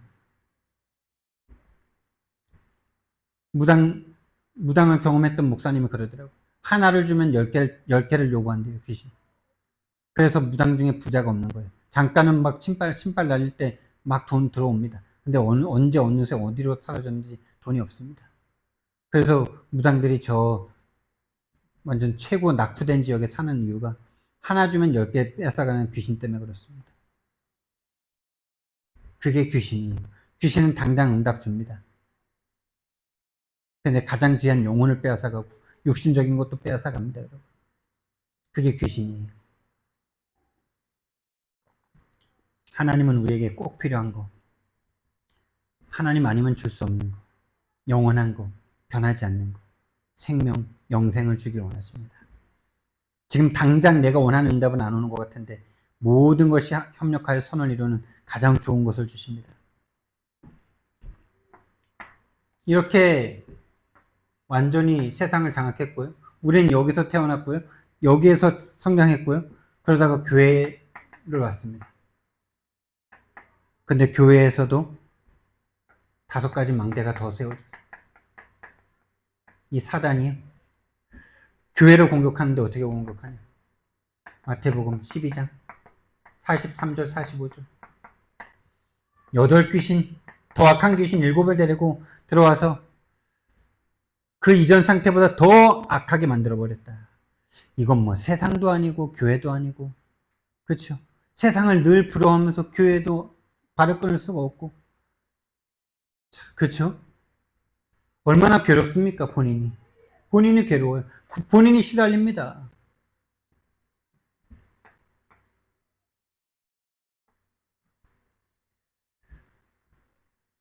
무당을 경험했던 목사님이 그러더라고요. 하나를 주면 10개를 요구한대요, 귀신. 그래서 무당 중에 부자가 없는 거예요. 잠깐은 막 신발 날릴 때 막 돈 들어옵니다. 근데 언제 어느새 어디로 사라졌는지 돈이 없습니다. 그래서 무당들이 저 완전 최고 낙후된 지역에 사는 이유가 하나 주면 10개 뺏어가는 귀신 때문에 그렇습니다. 그게 귀신이에요. 귀신은 당장 응답 줍니다. 근데 가장 귀한 영혼을 빼앗아가고 육신적인 것도 빼앗아갑니다. 여러분. 그게 귀신이에요. 하나님은 우리에게 꼭 필요한 거, 하나님 아니면 줄 수 없는 거, 영원한 거, 변하지 않는 거, 생명, 영생을 주길 원하십니다. 지금 당장 내가 원하는 응답은 안 오는 것 같은데 모든 것이 협력하여 선을 이루는 가장 좋은 것을 주십니다. 이렇게 완전히 세상을 장악했고요. 우리는 여기서 태어났고요. 여기에서 성장했고요. 그러다가 교회를 왔습니다. 근데 교회에서도 5가지 망대가 더 세워졌어요. 이 사단이 교회를 공격하는데 어떻게 공격하냐. 마태복음 12장 43절 45절 8귀신, 더 악한 귀신 7을 데리고 들어와서 그 이전 상태보다 더 악하게 만들어버렸다. 이건 뭐 세상도 아니고 교회도 아니고, 그렇죠? 세상을 늘 부러워하면서 교회도 발을 끊을 수가 없고, 그렇죠? 얼마나 괴롭습니까? 본인이 괴로워요. 본인이 시달립니다.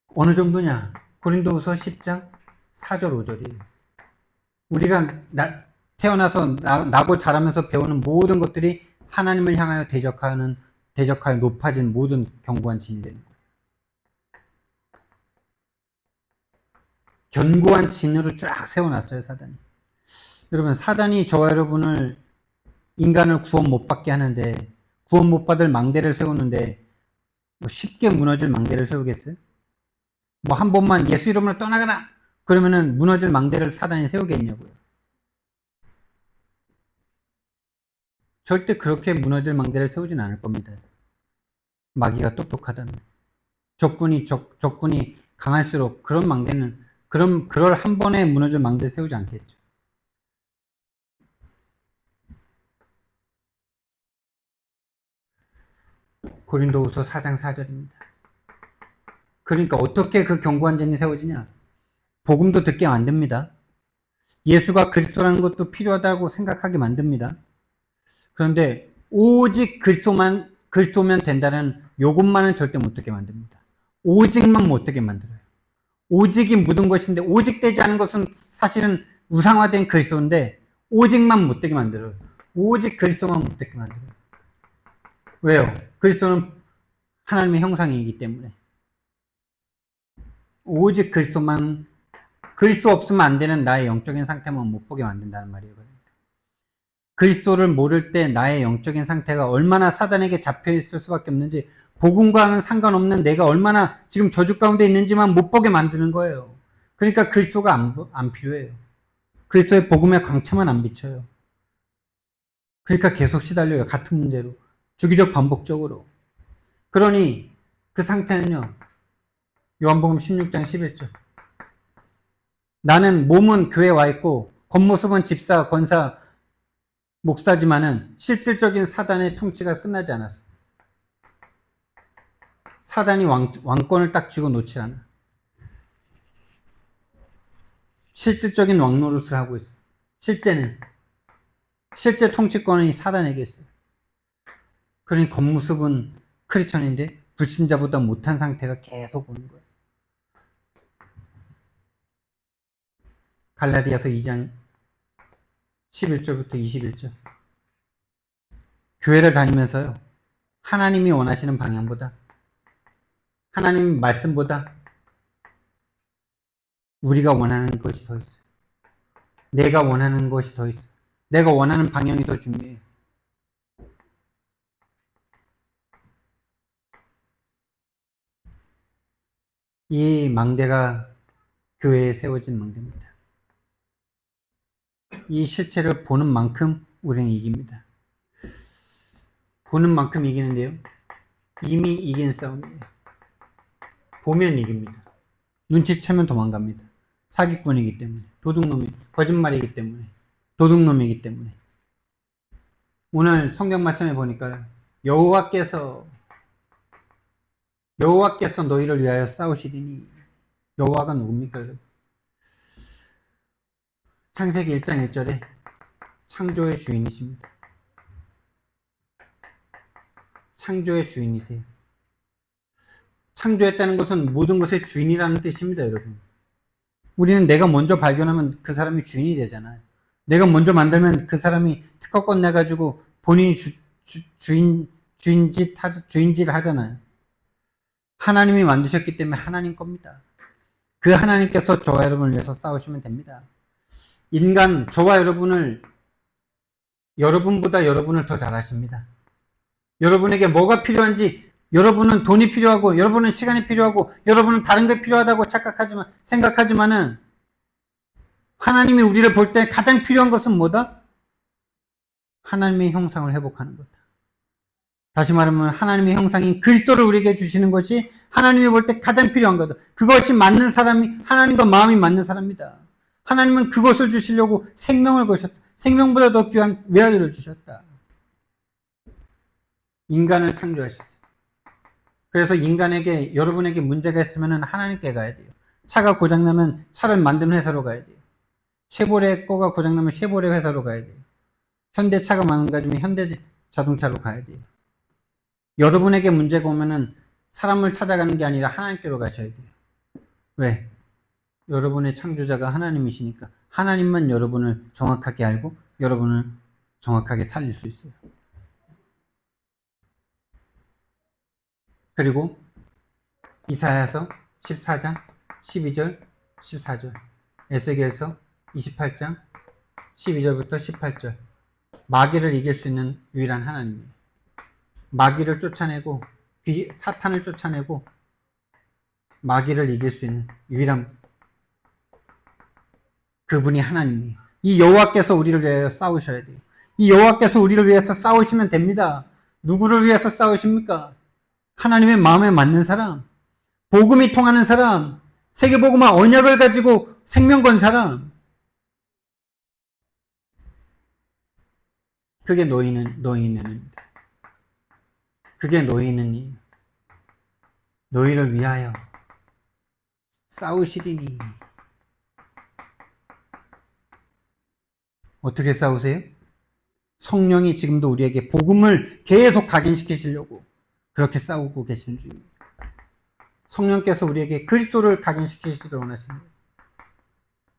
어느 정도냐? 고린도후서 10장 4절 5절이에요. 우리가 태어나서 나고 자라면서 배우는 모든 것들이 하나님을 향하여 대적하여 높아진 모든 견고한 진이 되는 거예요. 견고한 진으로 쫙 세워놨어요, 사단이. 여러분, 사단이 저와 여러분을, 인간을 구원 못 받게 하는데, 구원 못 받을 망대를 세우는데, 뭐 쉽게 무너질 망대를 세우겠어요? 뭐 한 번만 예수 이름으로 떠나가라! 그러면은 무너질 망대를 사단이 세우겠냐고요. 절대 그렇게 무너질 망대를 세우진 않을 겁니다. 마귀가 똑똑하다면. 적군이 강할수록 그런 망대는, 그럴 한 번에 무너질 망대를 세우지 않겠죠. 고린도후서 4장 4절입니다. 그러니까 어떻게 그 견고한 진이 세워지냐? 복음도 듣게 만듭니다. 예수가 그리스도라는 것도 필요하다고 생각하게 만듭니다. 그런데 오직 그리스도면 된다는 요것만은 절대 못 듣게 만듭니다. 오직만 못 듣게 만들어요. 오직이 묻은 것인데, 오직 되지 않은 것은 사실은 우상화된 그리스도인데 오직만 못 되게 만들어요. 오직 그리스도만 못 되게 만들어요. 왜요? 그리스도는 하나님의 형상이기 때문에. 오직 그리스도 없으면 안 되는 나의 영적인 상태만 못 보게 만든다는 말이에요. 그리스도를 모를 때 나의 영적인 상태가 얼마나 사단에게 잡혀있을 수밖에 없는지, 복음과는 상관없는 내가 얼마나 지금 저주 가운데 있는지만 못 보게 만드는 거예요. 그러니까 그리스도가 안 필요해요. 그리스도의 복음의 광채만 안 비쳐요. 그러니까 계속 시달려요. 같은 문제로. 주기적 반복적으로. 그러니 그 상태는요. 요한복음 16장 11절. 나는 몸은 교회에 와 있고 겉모습은 집사, 권사, 목사지만은 실질적인 사단의 통치가 끝나지 않았어. 사단이 왕권을 딱 쥐고 놓지 않아. 실질적인 왕노릇을 하고 있어. 실제 통치권은 이 사단에게 있어요. 그러니 겉모습은 크리스천인데 불신자보다 못한 상태가 계속 오는 거예요. 갈라디아서 2장 11절부터 21절. 교회를 다니면서요. 하나님이 원하시는 방향보다, 하나님 말씀보다 우리가 원하는 것이 더 있어요. 내가 원하는 것이 더 있어. 내가 원하는 방향이 더 중요해. 이 망대가 교회에 세워진 망대입니다. 이 실체를 보는 만큼 우리는 이깁니다. 보는 만큼 이기는데요. 이미 이긴 싸움이에요. 보면 이깁니다. 눈치채면 도망갑니다. 사기꾼이기 때문에, 도둑놈이, 거짓말이기 때문에, 도둑놈이기 때문에. 오늘 성경 말씀에 보니까 여호와께서 너희를 위하여 싸우시리니. 여호와가 누굽니까? 창세기 1장 1절에 창조의 주인이십니다. 창조의 주인이세요. 창조했다는 것은 모든 것의 주인이라는 뜻입니다, 여러분. 우리는 내가 먼저 발견하면 그 사람이 주인이 되잖아요. 내가 먼저 만들면 그 사람이 특허권 내가지고 본인이 주인질 하잖아요. 하나님이 만드셨기 때문에 하나님 겁니다. 그 하나님께서 저와 여러분을 위해서 싸우시면 됩니다. 인간, 저와 여러분을, 여러분보다 여러분을 더 잘 아십니다. 여러분에게 뭐가 필요한지, 여러분은 돈이 필요하고, 여러분은 시간이 필요하고, 여러분은 다른 게 필요하다고 생각하지만은, 하나님이 우리를 볼 때 가장 필요한 것은 뭐다? 하나님의 형상을 회복하는 거다. 다시 말하면 하나님의 형상인 그리스도를 우리에게 주시는 것이 하나님이 볼 때 가장 필요한 거다. 그것이 맞는 사람이 하나님과 마음이 맞는 사람이다. 하나님은 그것을 주시려고 생명을 거셨다. 생명보다 더 귀한 외아들을 주셨다. 인간을 창조하셨어요. 그래서 여러분에게 문제가 있으면 하나님께 가야 돼요. 차가 고장나면 차를 만드는 회사로 가야 돼요. 쉐보레 거가 고장나면 쉐보레 회사로 가야 돼요. 현대차가 망가지면 현대 자동차로 가야 돼요. 여러분에게 문제가 오면은 사람을 찾아가는 게 아니라 하나님께로 가셔야 돼요. 왜? 여러분의 창조자가 하나님이시니까 하나님만 여러분을 정확하게 알고 여러분을 정확하게 살릴 수 있어요. 그리고 이사야서 14장 12절 14절, 에스겔서 28장 12절부터 18절, 마귀를 이길 수 있는 유일한 하나님이에요. 마귀를 쫓아내고 사탄을 쫓아내고 마귀를 이길 수 있는 유일한 그분이 하나님이에요. 이 여호와께서 우리를 위하여 싸우셔야 돼요. 이 여호와께서 우리를 위해서 싸우시면 됩니다. 누구를 위해서 싸우십니까? 하나님의 마음에 맞는 사람, 복음이 통하는 사람, 세계복음화 언약을 가지고 생명 건 사람. 그게 너희는입니다. 그게 너희는 너희를 위하여 싸우시리니. 어떻게 싸우세요? 성령이 지금도 우리에게 복음을 계속 각인시키시려고 그렇게 싸우고 계시는 중입니다. 성령께서 우리에게 그리스도를 각인시키시기를 원하시는 거예요.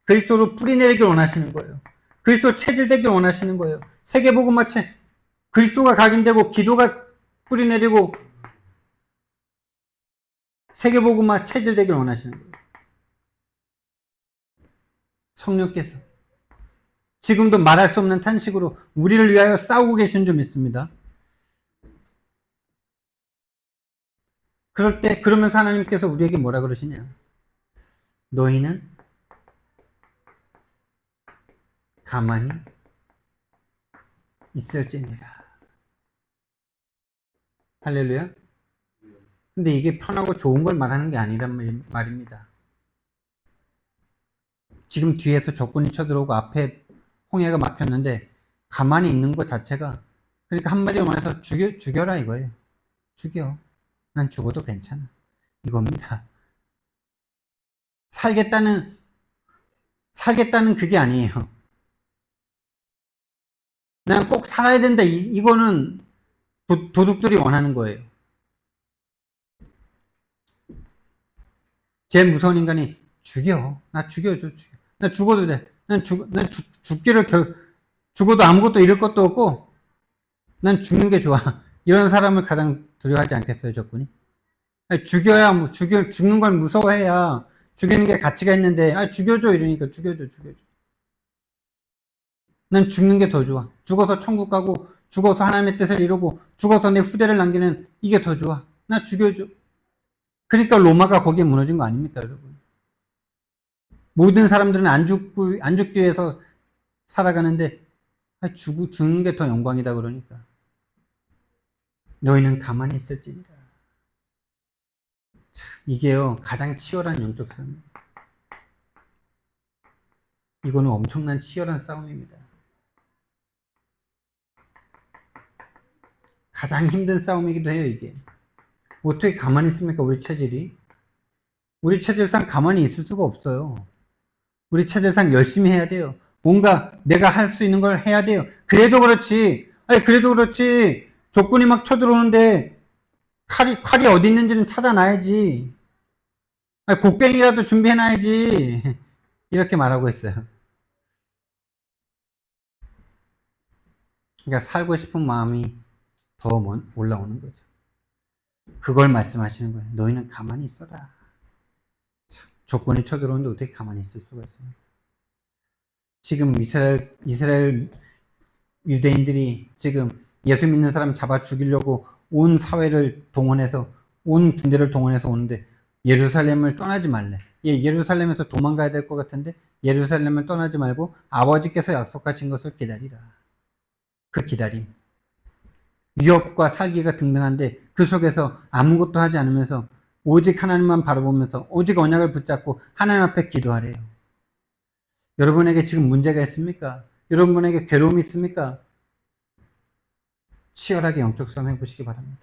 그리스도로 뿌리내리길 원하시는 거예요. 그리스도 체질되길 원하시는 거예요. 세계복음화체 그리스도가 각인되고 기도가 뿌리내리고 세계복음화 체질되길 원하시는 거예요. 성령께서 지금도 말할 수 없는 탄식으로 우리를 위하여 싸우고 계신 줄 믿습니다. 그러면서 하나님께서 우리에게 뭐라 그러시냐? 너희는 가만히 있을지니라. 할렐루야. 근데 이게 편하고 좋은 걸 말하는 게 아니란 말입니다. 지금 뒤에서 적군이 쳐들어오고 앞에 홍해가 막혔는데 가만히 있는 것 자체가, 그러니까 한마디로 말해서 죽여라 이거예요. 죽여. 난 죽어도 괜찮아. 이겁니다. 살겠다는 그게 아니에요. 난 꼭 살아야 된다. 이거는 도둑들이 원하는 거예요. 제일 무서운 인간이 죽여. 나 죽여줘. 나 죽어도 돼. 난 죽어도 아무것도 잃을 것도 없고, 난 죽는 게 좋아. 이런 사람을 가장 두려워하지 않겠어요, 적군이? 아니, 죽는 걸 무서워해야 죽이는 게 가치가 있는데, 죽여줘. 이러니까 죽여줘. 난 죽는 게 더 좋아. 죽어서 천국 가고, 죽어서 하나님의 뜻을 이루고, 죽어서 내 후대를 남기는 이게 더 좋아. 나 죽여줘. 그러니까 로마가 거기에 무너진 거 아닙니까, 여러분? 모든 사람들은 안 죽기 위해서 살아가는데, 죽는 게 더 영광이다 그러니까. 너희는 가만히 있을지니라. 이게요, 가장 치열한 영적 싸움. 이거는 엄청난 치열한 싸움입니다. 가장 힘든 싸움이기도 해요, 이게. 어떻게 가만히 있습니까, 우리 체질이? 우리 체질상 가만히 있을 수가 없어요. 우리 체질상 열심히 해야 돼요. 뭔가 내가 할 수 있는 걸 해야 돼요. 그래도 그렇지. 아니, 그래도 그렇지. 적군이 막 쳐들어오는데 칼이 어디 있는지는 찾아놔야지. 아니, 곡괭이라도 준비해놔야지. 이렇게 말하고 있어요. 그러니까 살고 싶은 마음이 더 올라오는 거죠. 그걸 말씀하시는 거예요. 너희는 가만히 있어라. 적군이 쳐들어오는데 어떻게 가만히 있을 수가 있습니까? 지금 이스라엘 유대인들이 지금 예수 믿는 사람 잡아 죽이려고 온 사회를 동원해서, 온 군대를 동원해서 오는데 예루살렘을 떠나지 말래. 예루살렘에서 도망가야 될 것 같은데 예루살렘을 떠나지 말고 아버지께서 약속하신 것을 기다리라. 그 기다림. 위협과 살기가 등등한데 그 속에서 아무것도 하지 않으면서 오직 하나님만 바라보면서 오직 언약을 붙잡고 하나님 앞에 기도하래요. 여러분에게 지금 문제가 있습니까? 여러분에게 괴로움이 있습니까? 치열하게 영적 싸움 해보시기 바랍니다.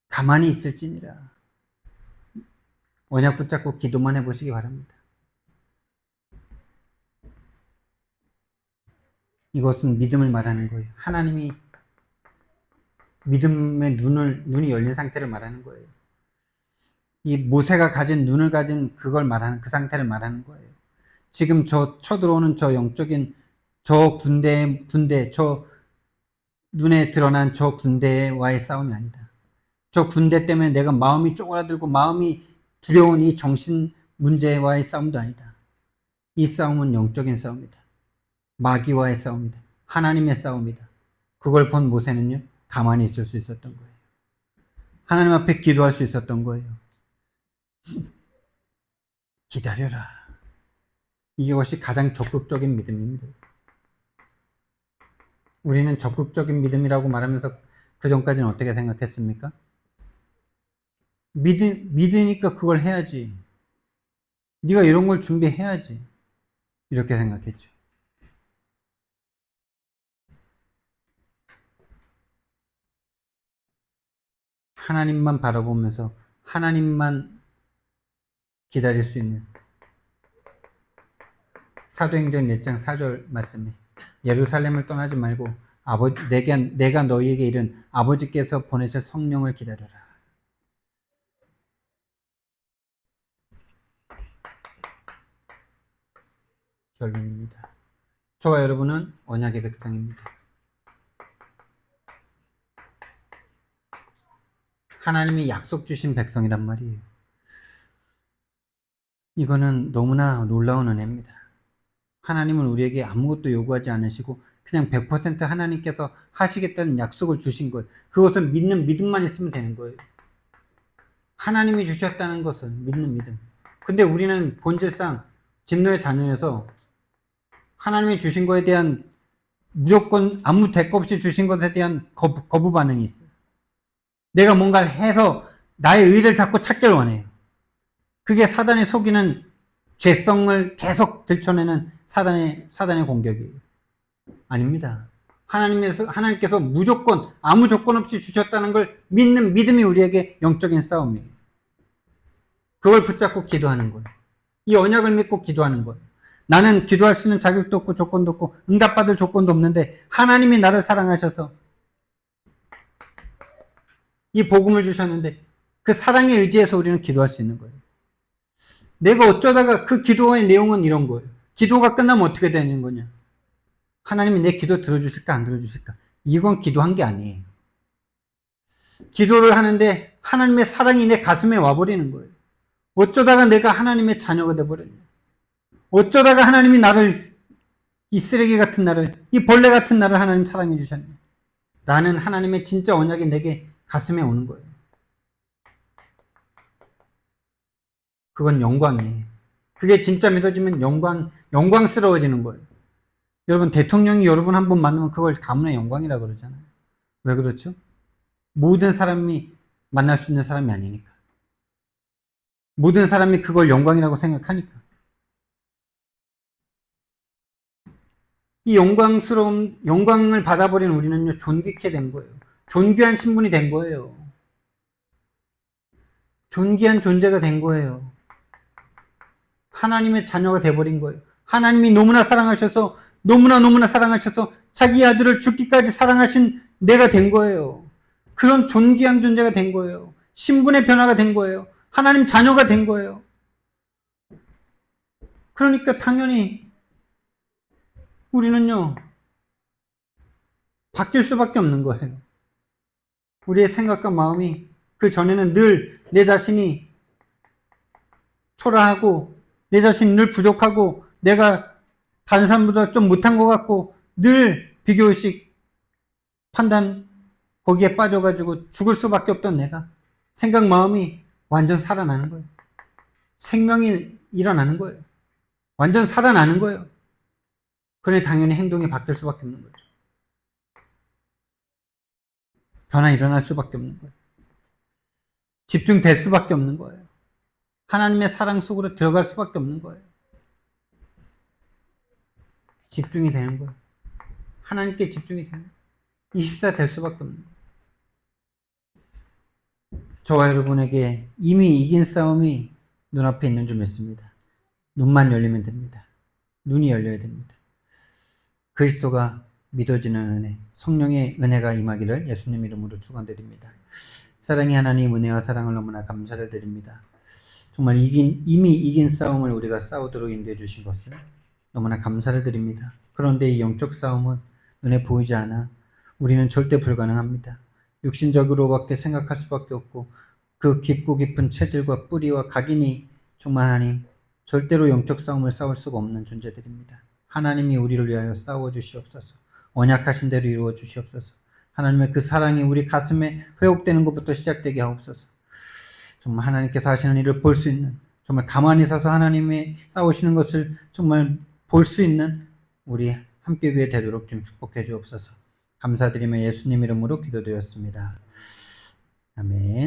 가만히 있을지니라. 언약 붙잡고 기도만 해보시기 바랍니다. 이것은 믿음을 말하는 거예요. 하나님이 믿음의 눈이 열린 상태를 말하는 거예요. 이 모세가 가진 눈을 가진 그걸 말하는, 그 상태를 말하는 거예요. 지금 쳐들어오는 저 영적인 저 군대, 저 눈에 드러난 저 군대와의 싸움이 아니다. 저 군대 때문에 내가 마음이 쪼그라들고 마음이 두려운 이 정신 문제와의 싸움도 아니다. 이 싸움은 영적인 싸움이다. 마귀와의 싸움이다. 하나님의 싸움이다. 그걸 본 모세는요, 가만히 있을 수 있었던 거예요. 하나님 앞에 기도할 수 있었던 거예요. 기다려라. 이것이 가장 적극적인 믿음입니다. 우리는 적극적인 믿음이라고 말하면서 그 전까지는 어떻게 생각했습니까? 믿으니까 그걸 해야지. 네가 이런 걸 준비해야지. 이렇게 생각했죠. 하나님만 바라보면서 하나님만 기다릴 수 있는 사도행전 1장 4절 말씀에 예루살렘을 떠나지 말고 내가 너희에게 이른 아버지께서 보내실 성령을 기다려라. 결론입니다. 저와 여러분은 언약의 백성입니다. 하나님이 약속 주신 백성이란 말이에요. 이거는 너무나 놀라운 은혜입니다. 하나님은 우리에게 아무것도 요구하지 않으시고 그냥 100% 하나님께서 하시겠다는 약속을 주신 거예요. 그것을 믿는 믿음만 있으면 되는 거예요. 하나님이 주셨다는 것을 믿는 믿음. 근데 우리는 본질상 진노의 자녀여서 하나님이 주신 거에 대한 무조건 아무 대가 없이 주신 것에 대한 거부 반응이 있어요. 내가 뭔가를 해서 나의 의를 자꾸 찾기를 원해요. 그게 사단이 속이는 죄성을 계속 들춰내는 사단의 공격이에요. 아닙니다. 하나님께서 무조건 아무 조건 없이 주셨다는 걸 믿는 믿음이 우리에게 영적인 싸움이에요. 그걸 붙잡고 기도하는 거예요. 이 언약을 믿고 기도하는 거예요. 나는 기도할 수 있는 자격도 없고 조건도 없고 응답받을 조건도 없는데 하나님이 나를 사랑하셔서 이 복음을 주셨는데 그 사랑에 의지해서 우리는 기도할 수 있는 거예요. 내가 어쩌다가 그 기도의 내용은 이런 거예요. 기도가 끝나면 어떻게 되는 거냐? 하나님이 내 기도 들어주실까 안 들어주실까? 이건 기도한 게 아니에요. 기도를 하는데 하나님의 사랑이 내 가슴에 와버리는 거예요. 어쩌다가 내가 하나님의 자녀가 돼버렸냐? 어쩌다가 하나님이 나를 이 쓰레기 같은 나를, 이 벌레 같은 나를 하나님 사랑해 주셨네. 라는 하나님의 진짜 언약이 내게 가슴에 오는 거예요. 그건 영광이에요. 그게 진짜 믿어지면 영광스러워지는 거예요. 여러분, 대통령이 여러분 한 번 만나면 그걸 가문의 영광이라고 그러잖아요. 왜 그렇죠? 모든 사람이 만날 수 있는 사람이 아니니까. 모든 사람이 그걸 영광이라고 생각하니까. 이 영광을 받아버린 우리는요, 존귀케 된 거예요. 존귀한 신분이 된 거예요. 존귀한 존재가 된 거예요. 하나님의 자녀가 돼버린 거예요. 하나님이 너무나 사랑하셔서, 너무나 사랑하셔서 자기 아들을 죽기까지 사랑하신 내가 된 거예요. 그런 존귀한 존재가 된 거예요. 신분의 변화가 된 거예요. 하나님 자녀가 된 거예요. 그러니까 당연히 우리는요, 바뀔 수밖에 없는 거예요. 우리의 생각과 마음이 그 전에는 늘 내 자신이 초라하고 내 자신이 늘 부족하고 내가 다른 사람보다 좀 못한 것 같고 늘 비교의식 판단 거기에 빠져가지고 죽을 수밖에 없던 내가 생각 마음이 완전 살아나는 거예요. 생명이 일어나는 거예요. 완전 살아나는 거예요. 그러니 당연히 행동이 바뀔 수밖에 없는 거죠. 변화 일어날 수밖에 없는 거예요. 집중될 수밖에 없는 거예요. 하나님의 사랑 속으로 들어갈 수밖에 없는 거예요. 집중이 되는 거예요. 하나님께 집중이 되는 거예요. 24 될 수밖에 없는 거예요. 저와 여러분에게 이미 이긴 싸움이 눈앞에 있는 줄 믿습니다. 눈만 열리면 됩니다. 눈이 열려야 됩니다. 그리스도가 믿어지는 은혜, 성령의 은혜가 임하기를 예수님 이름으로 축원드립니다. 사랑의 하나님, 은혜와 사랑을 너무나 감사를 드립니다. 정말 이미 이긴 싸움을 우리가 싸우도록 인도해 주신 것을 너무나 감사를 드립니다. 그런데 이 영적 싸움은 눈에 보이지 않아 우리는 절대 불가능합니다. 육신적으로밖에 생각할 수밖에 없고 그 깊고 깊은 체질과 뿌리와 각인이 정말 하나님 절대로 영적 싸움을 싸울 수가 없는 존재들입니다. 하나님이 우리를 위하여 싸워 주시옵소서. 언약하신 대로 이루어 주시옵소서. 하나님의 그 사랑이 우리 가슴에 회복되는 것부터 시작되게 하옵소서. 정말 하나님께서 하시는 일을 볼 수 있는, 정말 가만히 서서 하나님이 싸우시는 것을 정말 볼 수 있는 우리 함께 교회 되도록 좀 축복해 주옵소서. 감사드리며 예수님 이름으로 기도드렸습니다. 아멘.